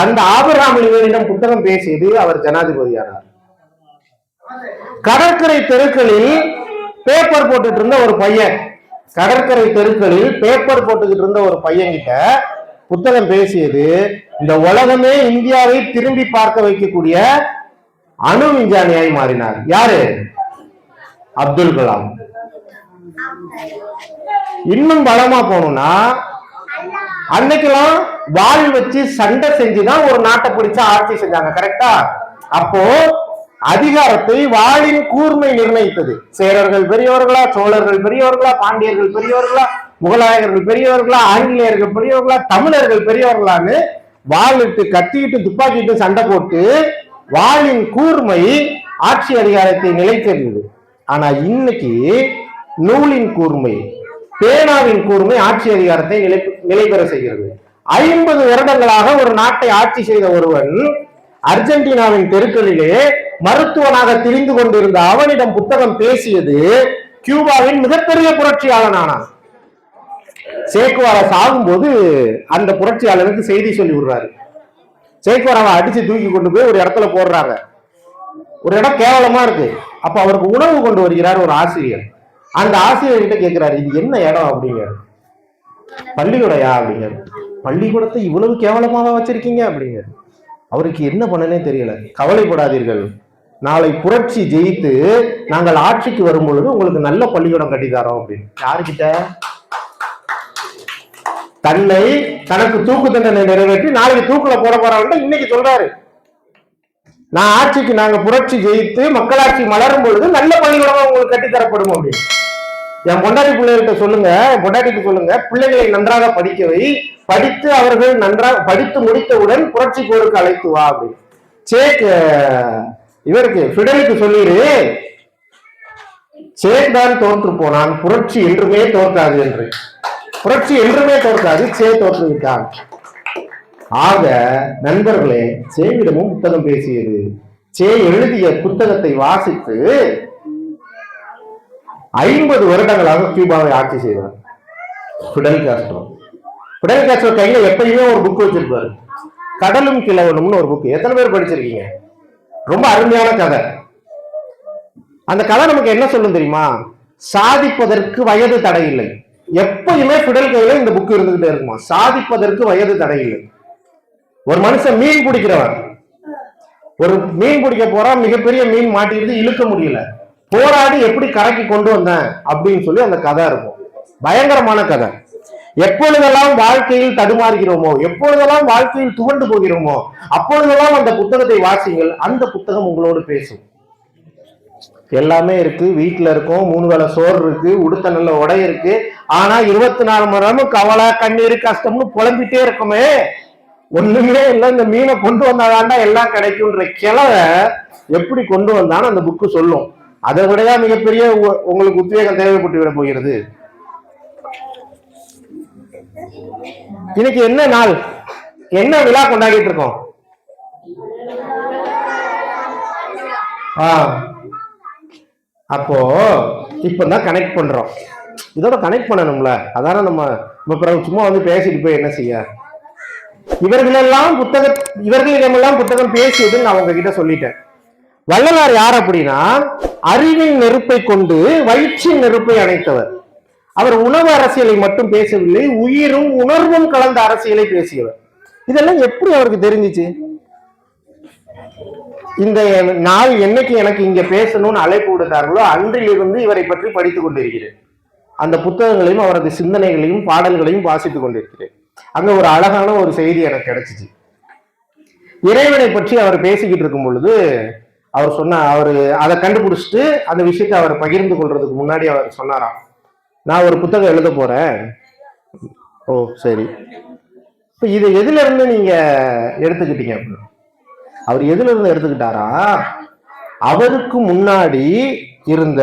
அந்த ஆபிரகாம் லிங்கனிடம் புத்தகம் பேசியது அவர் ஜனாதிபதியானார். கடற்கரை தெருக்களில் பேப்பர் போட்டுட்டு இருந்த ஒரு பையன், கடற்கரை தெருக்களில் பேப்பர் போட்டுக்கிட்டு இருந்த ஒரு பையன் கிட்ட புத்தகம் பேசியது இந்த உலகமே இந்தியாவை திரும்பி பார்க்க வைக்கக்கூடிய அணு விஞ்ஞானியாய் மாறினார். யாரு? அப்துல் கலாம். இன்னும் பலமா போகணும்னா, அன்னைக்கெல்லாம் வாள் வச்சு சண்டை செஞ்சுதான் ஒரு நாட்டை பிடிச்ச ஆட்சி செஞ்சாங்க. கரெக்டா? அப்போ அதிகாரத்தை வாளின் கூர்மை நிர்ணயித்தது. சேரர்கள் பெரியவர்களா, சோழர்கள் பெரியவர்களா, பாண்டியர்கள் பெரியவர்களா, முகலாயர்கள் பெரியவர்களா, ஆங்கிலேயர்கள் பெரியவர்களா, தமிழர்கள் பெரியவர்களான்னு வாளிட்டு கத்திக்கிட்டு துப்பாக்கிட்டு சண்டை போட்டு வாளின் கூர்மை ஆட்சி அதிகாரத்தை நிலைத்திருந்தது. ஆனா இன்னைக்கு நூலின் கூர்மை, பேனாவின் கூர்மை ஆட்சி அதிகாரத்தை நிலை பெற செய்கிறது. 50 வருடங்களாக ஒரு நாட்டை ஆட்சி செய்த ஒருவன் அர்ஜென்டினாவின் தெருக்களிலே மருத்துவனாக திரிந்து கொண்டிருந்த அவனிடம் புத்தகம் பேசியது கியூபாவின் மிகப்பெரிய புரட்சியாளனானான். சேக்குவாரா சாகும்போது அந்த புரட்சியாளனுக்கு செய்தி சொல்லி விடுறாரு. சேக்குவாராவை அடிச்சு தூக்கி கொண்டு போய் ஒரு இடத்துல போடுறாங்க. ஒரு இடம் கேவலமா இருக்கு. அப்ப அவருக்கு உணவு கொண்டு வருகிறார் ஒரு ஆசிரியர். அந்த ஆசிரியர் கிட்ட கேட்கிறாரு, இது என்ன இடம் அப்படிங்க. பள்ளிக்கூடையா அப்படிங்க. பள்ளிக்கூடத்தை இவ்வளவு கேவலமாவா வச்சிருக்கீங்க அப்படிங்க. அவருக்கு என்ன பண்ணனே தெரியல. கவலைப்படாதீர்கள், நாளை புரட்சி ஜெயித்து நாங்கள் ஆட்சிக்கு வரும் பொழுது உங்களுக்கு நல்ல பள்ளிக்கூடம் கட்டித்தாரோம் அப்படின்னு. யாருக்கிட்ட? தன்னை தனக்கு தூக்கு தண்டனை நிறைவேற்றி நாளைக்கு தூக்குல போட போறாங்க இன்னைக்கு சொல்றாரு. நான் ஆட்சிக்கு, நாங்க புரட்சி ஜெயித்து மக்களாட்சி மலரும் பொழுது நல்ல பள்ளிக்கூடமா உங்களுக்கு கட்டித்தரப்படும் அப்படின்னு. என் பொண்டாட்டி பிள்ளைகிட்ட சொல்லுங்க, பொண்டாட்டிக்கு சொல்லுங்க, பிள்ளைகளை நன்றாக படிக்கவை, படித்து அவர்கள் நன்றாக படித்து முடித்தவுடன் புரட்சி போருக்கு அழைத்து வா அப்படின்னு. இவருக்கு ஃபிடலுக்கு சொல்லிடு, சேக் தான் தோற்று போனான், புரட்சி என்றுமே தோற்காது என்று. புரட்சி என்றுமே தோற்காது, சே தோற்றுவிட்டான். ஆக நண்பர்களே, சேவிடமும் புத்தகம் பேசியது. சே எழுதிய புத்தகத்தை வாசித்து 50 வருடங்களாக கியூபாவை ஆட்சி செய்தார் பிடல் காஸ்ட்ரோ. பிடல் காஸ்ட்ரோ கையில எப்பயுமே ஒரு புக் வச்சிருப்பாரு, கடலும் கிழவனும்னு ஒரு புக். எத்தனை பேர் படிச்சிருக்கீங்க? ரொம்ப அருமையான கதை. அந்த கதை நமக்கு என்ன சொல்லும் தெரியுமா? சாதிப்பதற்கு வயது தடை இல்லை. எப்பயுமே பிடல் கையில இந்த புக் இருந்துகிட்டே இருக்குமா, சாதிப்பதற்கு வயது தடை இல்லை. ஒரு மனுஷன் மீன் பிடிக்கிறவன், ஒரு மீன் பிடிக்க போறான், மிகப்பெரிய மீன் மாட்டிக்கிட்டு இழுக்க முடியல, போராடி எப்படி கரைக்கு கொண்டு வந்தேன் அப்படின்னு சொல்லி அந்த கதை இருக்கும். பயங்கரமான கதை. எப்பொழுதெல்லாம் வாழ்க்கையில் தடுமாறுகிறோமோ, எப்பொழுதெல்லாம் வாழ்க்கையில் துவண்டு போகிறோமோ, அப்பொழுதெல்லாம் அந்த புத்தகத்தை வாசிங்கள். அந்த புத்தகம் உங்களோடு பேசும். எல்லாமே இருக்கு, வீட்டுல இருக்கும், 3 வேளை சோறு இருக்கு, உடுத்த நல்ல உடை இருக்கு. ஆனா 24 மணி நேரமும் கவலை, கண்ணீர், கஷ்டம்னு புலம்பிட்டே இருக்குமே, ஒண்ணுமே இல்லை, இந்த மீனை கொண்டு வந்தாதாண்டா எல்லாம் கிடைக்கும்ன்ற கிளவை எப்படி கொண்டு வந்தான்னு அந்த புக்கு சொல்லும். அதை விட மிகப்பெரிய உங்களுக்கு உத்வேகம் தேவைப்பட்டு விட போகிறது. இன்னைக்கு என்ன நாள், என்ன விழா கொண்டாடிட்டு இருக்கோம்? அப்போ இப்பதான் கனெக்ட் பண்றோம். இதோட கனெக்ட் பண்ணணும்ல, அதான நம்ம அப்புறம் சும்மா வந்து பேசிட்டு போய் என்ன செய்ய? இவர்களிடமெல்லாம் புத்தகம் பேசியதுன்னு நான் உங்ககிட்ட சொல்லிட்டேன். வள்ளலார் யார் அப்படின்னா, அறிவின் நெருப்பை கொண்டு வயிற்றின் நெருப்பை அணைத்தவர். அவர் உணவு அரசியலை மட்டும் பேசவில்லை, உயிரும் உணர்வும் கலந்த அரசியலை பேசியவர். இதெல்லாம் எப்படி அவருக்கு தெரிஞ்சிச்சு? இந்த நாள் என்னைக்கு எனக்கு இங்க பேசணும்னு அழைப்பு விடுத்தார்களோ அன்றிலிருந்து இவரை பற்றி படித்துக் கொண்டிருக்கிறேன். அந்த புத்தகங்களையும் அவரது சிந்தனைகளையும் பாடல்களையும் வாசித்துக் கொண்டிருக்கிறேன். அங்க ஒரு அழகான ஒரு செய்தி எனக்கு கிடைச்சிச்சு. இறைவனை பற்றி அவர் பேசிக்கிட்டு இருக்கும் பொழுது அவர் அதை கண்டுபிடிச்சிட்டு அந்த விஷயத்தை அவர் பகிர்ந்து கொள்றதுக்கு முன்னாடி அவர் சொன்னாராம், நான் ஒரு புத்தகம் எழுத போறேன். ஓ சரி, இப்ப இது எதுல இருந்து நீங்க எடுத்துக்கிட்டீங்க அப்படின்னு. அவர் எதுல இருந்து எடுத்துக்கிட்டாரா, அவருக்கு முன்னாடி இருந்த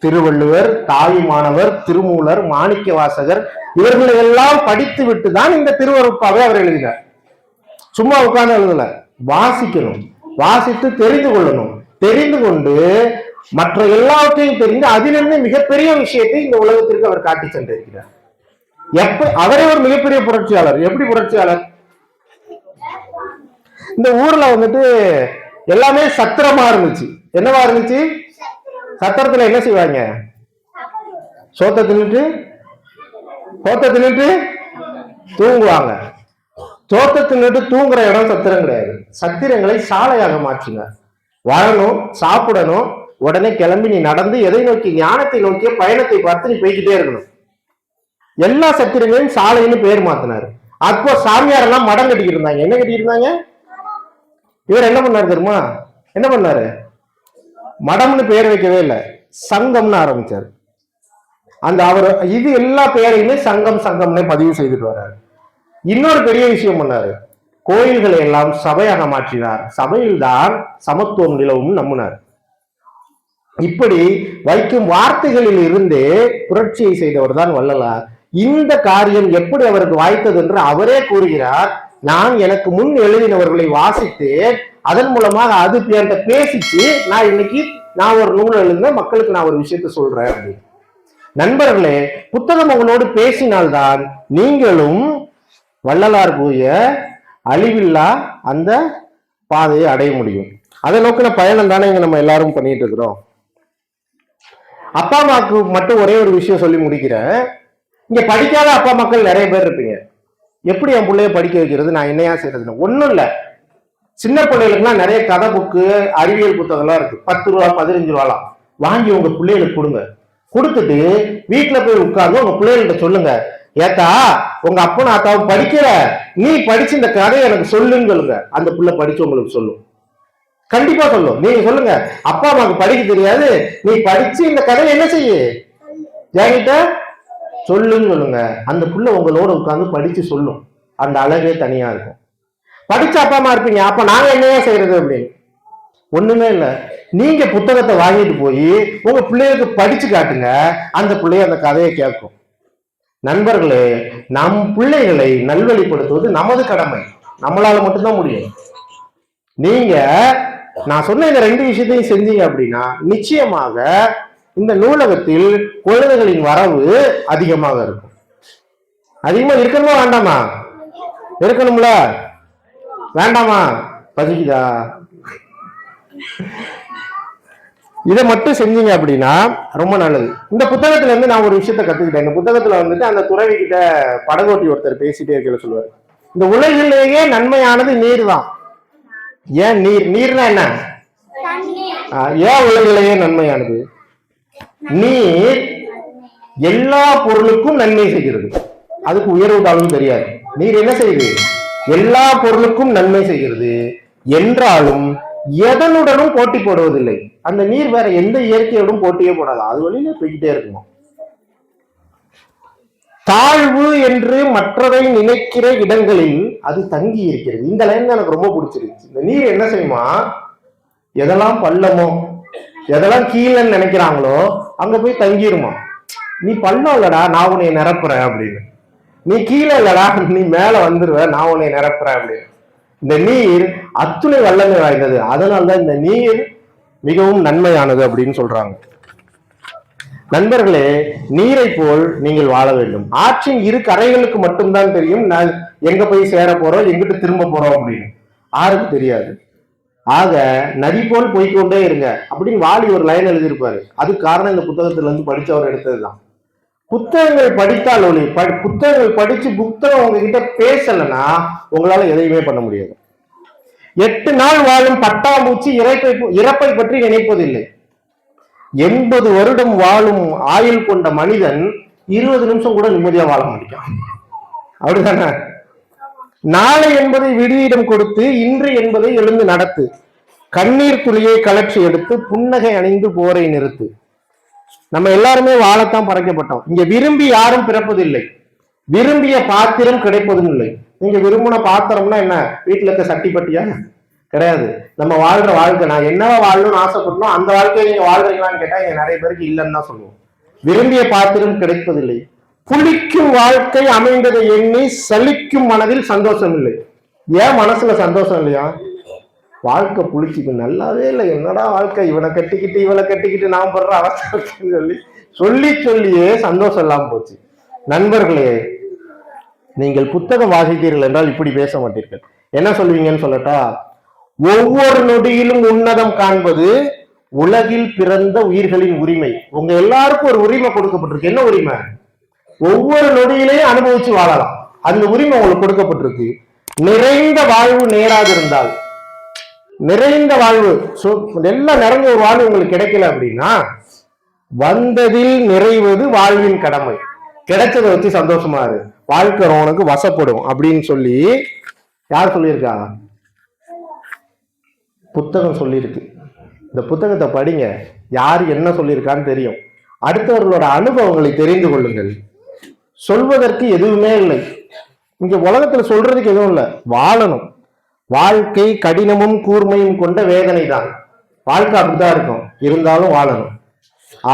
திருவள்ளுவர், தாயுமானவர், திருமூலர், மாணிக்க வாசகர் இவர்களை எல்லாம் படித்து விட்டு தான் இந்த திருவருட்பாவை அவர் எழுதினார். சும்மா உட்கார்ந்து எழுதல, வாசிக்கணும், வாசித்து தெரிந்து கொள்ளணும், தெரிந்து கொண்டு மற்ற எல்லாவற்றையும் தெரிந்து அதிலிருந்து மிகப்பெரிய விஷயத்தை இந்த உலகத்திற்கு அவர் காட்டி சென்றிருக்கிறார். அவரே ஒரு மிகப்பெரிய புரட்சியாளர். எப்படி புரட்சியாளர்? இந்த ஊர்ல வந்துட்டு எல்லாமே சத்திரமா இருந்துச்சு. என்னவா இருந்துச்சு? சத்திரத்துல என்ன செய்வாங்க? சோத்த தின்னுட்டு தூங்குவாங்க. சோத்த தின்னுட்டு தூங்குற இடம் சத்திரம் கிடையாது. சத்திரங்களை சாலையாக மாற்றுங்க. வாழணும், சாப்பிடணும், உடனே கிளம்பி நீ நடந்து எதை நோக்கி? ஞானத்தை நோக்கிய பயணத்தை பார்த்து நீ போய்கிட்டே இருக்கணும். எல்லா சத்திரங்களையும் சாலைன்னு பேர் மாத்தினாரு. அப்போ சாமியார் எல்லாம் மடம் கட்டிக்கிட்டு இருந்தாங்க. என்ன கட்டிக்கிட்டு இருந்தாங்க? இவர் என்ன பண்ணாரு தெரியுமா? என்ன பண்ணாரு? மடம்னு பேர் வைக்கவே இல்லை, சங்கம்னு ஆரம்பிச்சாரு. அவர் இது எல்லா பேரையுமே சங்கம்னு பதிவு செய்துட்டு வர்றாரு. இன்னொரு பெரிய விஷயம் பண்ணாரு, கோயில்களை எல்லாம் சபையாக மாற்றினார். சபையில்தான் சமத்துவம் நிலவும் நம்பினார். இப்படி வைக்கும் வார்த்தைகளில் இருந்தே புரட்சியை செய்தவர் தான் வள்ளலார். இந்த காரியம் எப்படி அவருக்கு வாய்த்தது என்று அவரே கூறுகிறார். நான் எனக்கு முன் எழுதினவர்களை வாசித்தேன், அதன் மூலமாக அது என்கிட்ட பேசிச்சு, நான் ஒரு நூல் எழுதின மக்களுக்கு நான் ஒரு விஷயத்த சொல்றேன் அப்படின்னு. நண்பர்களே, புத்தகம் அவனோடு பேசினால்தான் நீங்களும் வள்ளலார் கூறிய அழிவில்லா அந்த பாதையை அடைய முடியும். அதை நோக்கின பயணம் தானே இங்க நம்ம எல்லாரும் பண்ணிட்டு இருக்கிறோம். அப்பா அம்மாவுக்கு மட்டும் ஒரே ஒரு விஷயம் சொல்லி முடிக்கிறேன். இங்க படிக்காத அப்பா மக்கள் நிறைய பேர் இருப்பீங்க. எப்படி என் பிள்ளைய படிக்க வைக்கிறது, நான் என்னையா செய்யறதுன்னு ஒண்ணும் இல்லை. சின்ன பிள்ளைகளுக்குலாம் நிறைய கதை புக்கு, அறிவியல் புத்தகம்லாம் இருக்கு. 10 ரூபா 15 ரூபாலாம் வாங்கி உங்க பிள்ளைகளுக்கு கொடுங்க. கொடுத்துட்டு வீட்டுல போய் உட்கார்ந்து உங்க பிள்ளைகள்கிட்ட சொல்லுங்க, ஏத்தா உங்க அப்பனும் அத்தாவும் படிக்கிற, நீ படிச்சு இந்த கதையை எனக்கு சொல்லுன்னு சொல்லுங்க. அந்த பிள்ளை படிச்சு உங்களுக்கு சொல்லும், கண்டிப்பா சொல்லும். நீங்க சொல்லுங்க, அப்பா அம்மாவுக்கு படிக்க தெரியாது, நீ படிச்சு இந்த கதையை என்ன செய்ய என்கிட்ட சொல்லுன்னு சொல்லுங்க. அந்த புள்ள உங்களோட உட்கார்ந்து படிச்சு சொல்லும். அந்த அழகே தனியா இருக்கும். படிச்ச அப்பா அம்மா இருப்பீங்க, அப்ப நாங்க என்னையா செய்யறது அப்படின்னு. ஒண்ணுமே இல்லை, நீங்க புத்தகத்தை வாங்கிட்டு போய் உங்க பிள்ளைகளுக்கு படிச்சு காட்டுங்க. அந்த பிள்ளைய அந்த கதையை கேட்கும். நண்பர்களே, நம் பிள்ளைகளை நல்வழிப்படுத்துவது நமது கடமை. நம்மளால மட்டும்தான் முடியும். நீங்க நான் சொன்ன இந்த 2 விஷயத்தையும் செஞ்சீங்க அப்படின்னா நிச்சயமாக இந்த நூலகத்தில் குழந்தைகளின் வரவு அதிகமாக இருக்கும். அதிகமா இருக்கணுமா வேண்டாமா? இருக்கணும்ல, வேண்டாமா? பசிக்குதா? இதை மட்டும் செஞ்சீங்க அப்படின்னா ரொம்ப நல்லது. இந்த புத்தகத்துல இருந்து நான் ஒரு விஷயத்த கத்துக்கிட்டேன். இந்த புத்தகத்துல வந்துட்டு அந்த துறவி கிட்ட படகோட்டி ஒருத்தர் பேசிட்டே இருக்க சொல்லுவாரு, இந்த உலகிலேயே நன்மையானது நீர் தான். ஏன் நீர்னா என்ன? ஏன் உலகிலேயே நன்மையானது? நீர் எல்லா பொருளுக்கும் நன்மை செய்கிறது. அதுக்கு உயர்வு தாழ்வு தெரியாது. நீர் என்ன செய்யுது? எல்லா பொருளுக்கும் நன்மை செய்கிறது என்றாலும் எதனுடனும் போட்டி போடுவதில்லை. அந்த நீர் வேற எந்த இயற்கையோடும் போட்டியே போடாது, அது வழியில போய்கிட்டே இருக்குமா. தாழ்வு என்று மற்றதை நினைக்கிற இடங்களில் அது தங்கி இருக்கிறது. இந்த லைன் எனக்கு ரொம்ப பிடிச்சிருச்சு. இந்த நீர் என்ன செய்யுமா, எதெல்லாம் பள்ளமோ எதெல்லாம் கீழேன்னு நினைக்கிறாங்களோ அங்க போய் தங்கிருமா. நீ பள்ளம் இல்லடா, நான் உன்னை நிரப்புறேன் அப்படின்னு. நீ கீழே இல்லடா, நீ மேல வந்துருவ, நான் உன்னை நிரப்புறேன் அப்படின்னு. இந்த நீர் அத்துணை வல்லமை வாய்ந்தது. அதனால்தான் இந்த நீர் மிகவும் நன்மையானது அப்படின்னு சொல்றாங்க. நண்பர்களே, நீரை போல் நீங்கள் வாழ வேண்டும். ஆற்றின் இரு கரைகளுக்கு மட்டும்தான் தெரியும் நான் எங்க போய் சேர போறோம், எங்கிட்டு திரும்ப போறோம் அப்படின்னு. ஆருக்கு தெரியாது. ஆக நதி போல் போய்கொண்டே இருங்க அப்படின்னு வாலி ஒரு லைன் எழுதியிருப்பாரு. அது காரணம் இந்த புத்தகத்துல இருந்து படிச்சவர் எடுத்ததுதான். புத்தகங்கள் படித்தால் புத்தகங்கள் படிச்சு புத்தகம் உங்ககிட்ட பேசலைன்னா உங்களால எதையுமே பண்ண முடியாது. 8 நாள் வாழும் பட்டாம்பூச்சி இறப்பை பற்றி நினைப்பதில்லை. 80 வருடம் வாழும் ஆயுள் கொண்ட மனிதன் 20 நிமிஷம் கூட நிம்மதியா வாழ முடியும். அப்படிதானே? நாளை என்பதை விடியிடம் கொடுத்து இன்று என்பதை எழுந்து நடத்து. கண்ணீர் துளியை கலற்றி எடுத்து புன்னகை அணிந்து போரை நிறுத்து. நம்ம எல்லாருமே வாழத்தான் படைக்கப்பட்டோம். இங்க விரும்பி யாரும் பிறப்பதில்லை, விரும்பிய பாத்திரம் கிடைப்பதும் இல்லை. நீங்க விரும்பின பாத்திரம்னா என்ன? வீட்டுல இருக்க சட்டி பட்டியா? கிடையாது. நம்ம வாழ்ற வாழ்க்கை, நான் என்னவா வாழணும்னு ஆசைப்பட்டோம் அந்த வாழ்க்கையை நீங்க வாழ்றீங்களான்னு கேட்டா இங்க நிறைய பேருக்கு இல்லைன்னு தான் சொல்லுவோம். விரும்பிய பாத்திரம் கிடைப்பதில்லை. புளிக்கும் வாழ்க்கை அமைந்ததை எண்ணி சலிக்கும் மனதில் சந்தோஷம் இல்லை. ஏன் மனசுல சந்தோஷம் இல்லையா? வாழ்க்கை புளிச்சுக்கு நல்லாவே இல்லை. என்னடா வாழ்க்கை, இவனை கட்டிக்கிட்டு இவளை கட்டிக்கிட்டு நான் படுற அவசரத்துன்னு சொல்லி சொல்லியே சந்தோஷம் இல்லாம போச்சு. நண்பர்களே, நீங்கள் புத்தகம் வாசித்தீர்கள் என்றால் இப்படி பேச மாட்டீர்கள். என்ன சொல்வீங்கன்னு சொல்லட்டா? ஒவ்வொரு நொடியிலும் உன்னதம் காண்பது உலகில் பிறந்த உயிர்களின் உரிமை. உங்க எல்லாருக்கும் ஒரு உரிமை கொடுக்கப்பட்டிருக்கு. என்ன உரிமை? ஒவ்வொரு நொடியிலையும் அனுபவிச்சு வாழலாம். அந்த உரிமை உங்களுக்கு கொடுக்கப்பட்டிருக்கு. நிறைந்த வாழ்வு நேராக இருந்தால், நிறைந்த வாழ்வு எல்லாம் நிறைஞ்ச ஒரு வாழ்வு உங்களுக்கு கிடைக்கல அப்படின்னா, வந்ததில் நிறைவது வாழ்வின் கடமை. கிடைச்சதை வச்சு சந்தோஷமா இரு, வாழ்க்கை உனக்கு வசப்படும் அப்படின்னு சொல்லி யார் சொல்லியிருக்கா? புத்தகம் சொல்லியிருக்கு. இந்த புத்தகத்தை படிங்க, யார் என்ன சொல்லியிருக்கான்னு தெரியும். அடுத்தவர்களோட அனுபவங்களை தெரிந்து கொள்ளுங்கள். சொல்வதற்கு எதுவுமே இல்லை. இங்க உலகத்துல சொல்றதுக்கு எதுவும் இல்லை. வாழணும். வாழ்க்கை கடினமும் கூர்மையும் கொண்ட வேதனை தான். வாழ்க்கை அப்படிதான் இருக்கும், இருந்தாலும் வாழணும்.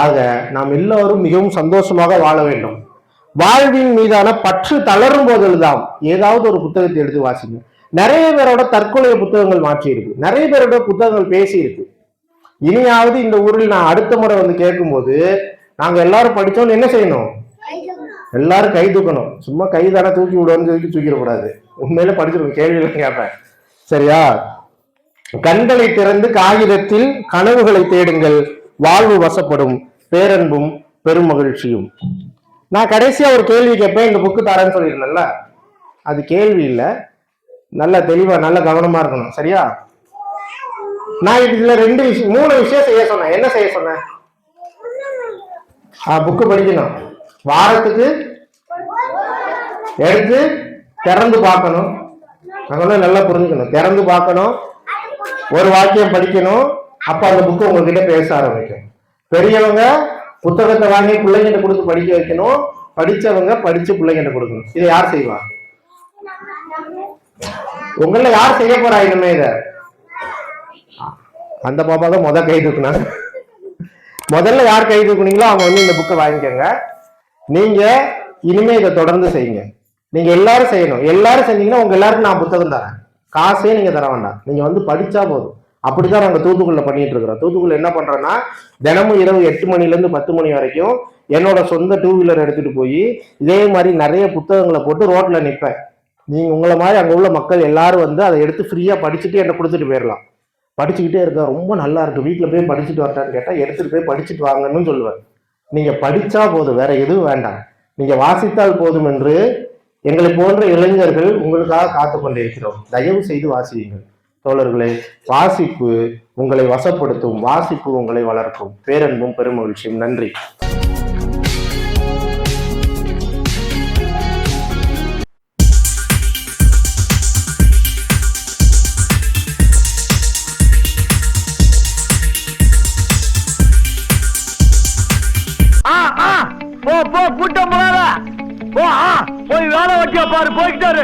ஆக நாம் எல்லாரும் மிகவும் சந்தோஷமாக வாழ வேண்டும். வாழ்வின் மீதான பற்று தளரும் போதெல்லாம் ஏதாவது ஒரு புத்தகத்தை எடுத்து வாசிங்க. நிறைய பேரோட தற்கொலை புத்தகங்கள் மாற்றி இருக்கு, நிறைய பேரோட புத்தகங்கள் பேசி இருக்கு. இனியாவது இந்த ஊரில் நான் அடுத்த முறை வந்து கேட்கும்போது நாங்க எல்லாரும் படிச்சோம்னு என்ன செய்யணும்? எல்லாரும் கை தூக்கணும். சும்மா கை தானே தூக்கி விடுவோம்னு சொல்லி தூக்கிடக்கூடாது. உண்மையில படிச்சிருக்கோம், கேள்வியில கேட்பேன். சரியா? கண்களை திறந்து காகிதத்தில் கனவுகளை தேடுங்கள், வாழ்வு வசப்படும், பேரன்பும் பெரும் மகிழ்ச்சியும். நான் கடைசியா ஒரு கேள்வி கேட்பேன், இந்த புக்கு தரேன்னு சொல்லியிருந்தேன்ல, அது கேள்வி இல்லை, நல்ல தெளிவா நல்ல கவனமா இருக்கணும். சரியா? நான் இதுல 3 விஷயம் செய்ய சொன்னேன். என்ன செய்ய சொன்னேன்? புக்கு படிக்கணும், வாரத்துக்கு எடுத்து திறந்து பார்க்கணும். நல்லா புரிஞ்சுக்கணும். திறந்து பார்க்கணும், ஒரு வாக்கியம் படிக்கணும். அப்ப அந்த புக்கு உங்ககிட்ட பேச ஆரம்பிக்கும். பெரியவங்க புத்தகத்தை வாங்கி பிள்ளைங்கிட்ட கொடுத்து படிக்க வைக்கணும், படிச்சவங்க படிச்சு பிள்ளைங்கிட்ட கொடுக்கணும். இதை யார் செய்வா? உங்கள யார் செய்ய போறா இனிமே? இத அந்த பாப்பா தான் கை தூக்குனாங்க. முதல்ல யார் கை தூக்குனீங்களோ அவங்க வந்து இந்த புக்கை வாங்கிக்கோங்க. நீங்க இனிமே இதை தொடர்ந்து செய்யுங்க. நீங்க எல்லாரும் செய்யணும். எல்லாரும் செஞ்சீங்கன்னா உங்க எல்லாருக்கும் நான் புத்தகம் தரேன். காசே நீங்க தர வேண்டாம், நீங்க வந்து படிச்சா போதும். அப்படிதான் நாங்க தூத்துக்குள்ள பண்ணிட்டு இருக்கிறோம். தூத்துக்குள்ள என்ன பண்றோம்னா, தினமும் இரவு 8 மணில இருந்து 10 மணி வரைக்கும் என்னோட சொந்த 2 வீலர் எடுத்துட்டு போய் இதே மாதிரி நிறைய புத்தகங்களை போட்டு ரோட்ல நிற்பேன். நீங்க உங்களை மாதிரி அங்க உள்ள மக்கள் எல்லாரும் வந்து அதை எடுத்து ஃப்ரீயா படிச்சுட்டு என்ன கொடுத்துட்டு போயிடலாம். படிச்சுக்கிட்டே இருக்க, ரொம்ப நல்லா இருக்கு, வீட்டுல போய் படிச்சுட்டு வரட்டான்னு கேட்டா எடுத்துட்டு போய் படிச்சுட்டு வாங்கன்னு சொல்லுவேன். நீங்க படிச்சா போதும், வேற எதுவும் வேண்டாம். நீங்க வாசித்தால் போதும் என்று எங்களை போன்ற இளைஞர்கள் உங்களுக்காக காத்து கொண்டிருக்கிறோம். தயவு செய்து வாசியுங்கள் தோழர்களே. வாசிப்பு உங்களை வசப்படுத்தும், வாசிப்பு உங்களை வளர்க்கும். பேரன்பும் பெருமகிழ்ச்சியும். நன்றி. கூட்டம் போய் வேலை வட்டியா பாரு, போய்கிட்டாரு.